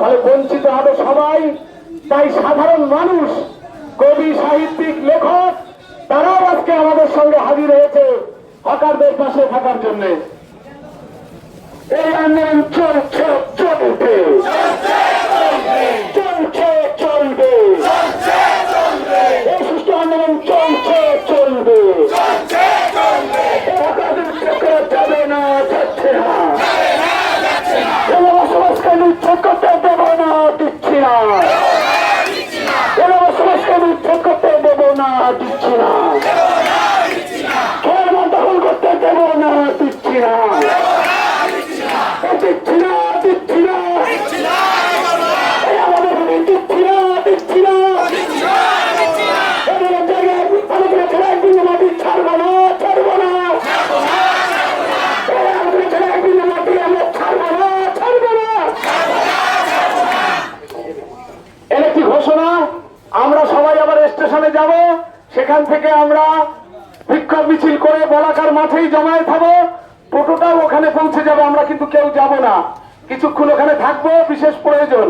তাহলে বঞ্চিত হবে সবাই। তাই সাধারণ মানুষ, কবি, সাহিত্যিক, লেখক তারাও আজকে আমাদের সঙ্গে হাজির হয়েছে হকারদের পাশে থাকার জন্য। এই আন্দোলন চলছে, চলবে, চলছে, চলবে, এই সুষ্ঠু আন্দোলন চলছে, চলবে, হকারদের চক্কর যাবে না, যাচ্ছে না, বসবাসকে নিচ্ছে করতে দেব না, দিচ্ছি না, বসবাসকে নিচ্ছে করতে দেব না, দিচ্ছি না, খেয়াল দখল করতে দেব না, দিচ্ছি না, দিচ্ছি না, দিচ্ছি না, আমাদের দিচ্ছি না, দিচ্ছি না, আমাদের ছেলে একদিন মাটি ছাড়বো না, ছাড়বো না, আমাদের ছেলে একদিন মাটি আমরা ছাড়বো না, ছাড়বো না। এর একটি ঘোষণা, আমরা সবাই আবার স্টেশনে যাব, সেখান থেকে আমরা বিক্ষোভ মিছিল করে বলাকার মাঠেই জমায়েত হব, টোটোটাও ওখানে পৌঁছে যাবে, আমরা কিন্তু কেউ যাব না, কিছুক্ষণ ওখানে থাকবো, বিশেষ প্রয়োজন।